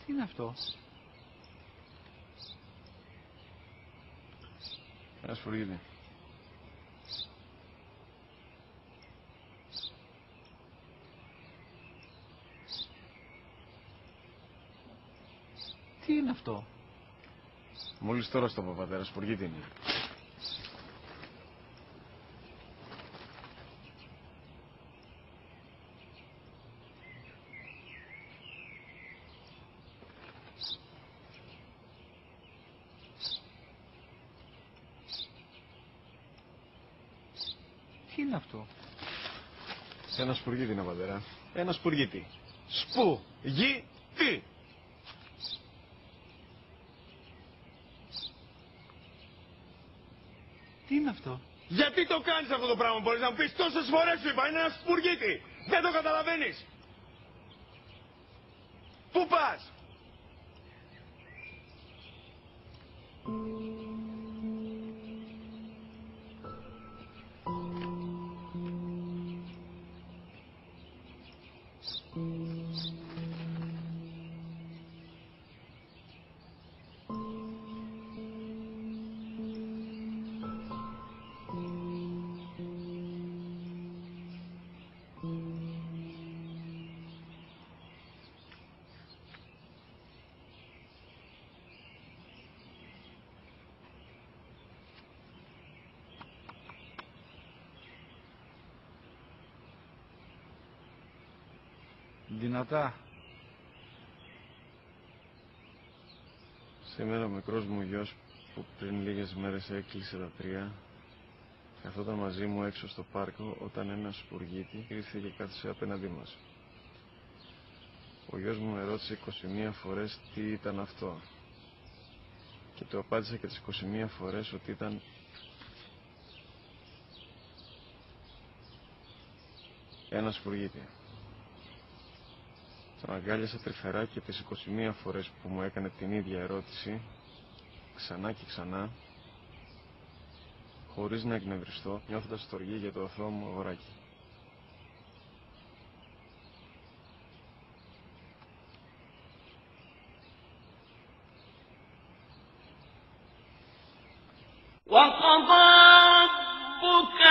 Τι είναι αυτό? Ένα σφουργίτη. Τι είναι αυτό? Μόλις τώρα στο πατέρα, σφουργίτη είναι. Τι είναι αυτό? Ένα σπουργίτη είναι, πατέρα. Ένα σπουργίτη. Σπου-γι-τι. Τι είναι αυτό? Γιατί το κάνεις αυτό το πράγμα, μπορείς να μου πεις? Τόσες φορές σου είπα, είναι ένα σπουργίτη. Δεν το καταλαβαίνεις. Πού πας? Δυνατά. Σήμερα ο μικρός μου γιος που πριν λίγες μέρες έκλεισε τα 3 καθόταν μαζί μου έξω στο πάρκο όταν ένα σπουργίτη ήρθε και κάθισε απέναντί μας. Ο γιος μου με ρώτησε 21 φορές τι ήταν αυτό και του απάντησα και τις 21 φορές ότι ήταν ένα σπουργίτη. Τον αγκάλιασα τρυφερά και τις 21 φορές που μου έκανε την ίδια ερώτηση, ξανά και ξανά, χωρίς να εκνευριστώ, νιώθοντας στοργή για το αθώο μου αγοράκι. وقضى ربك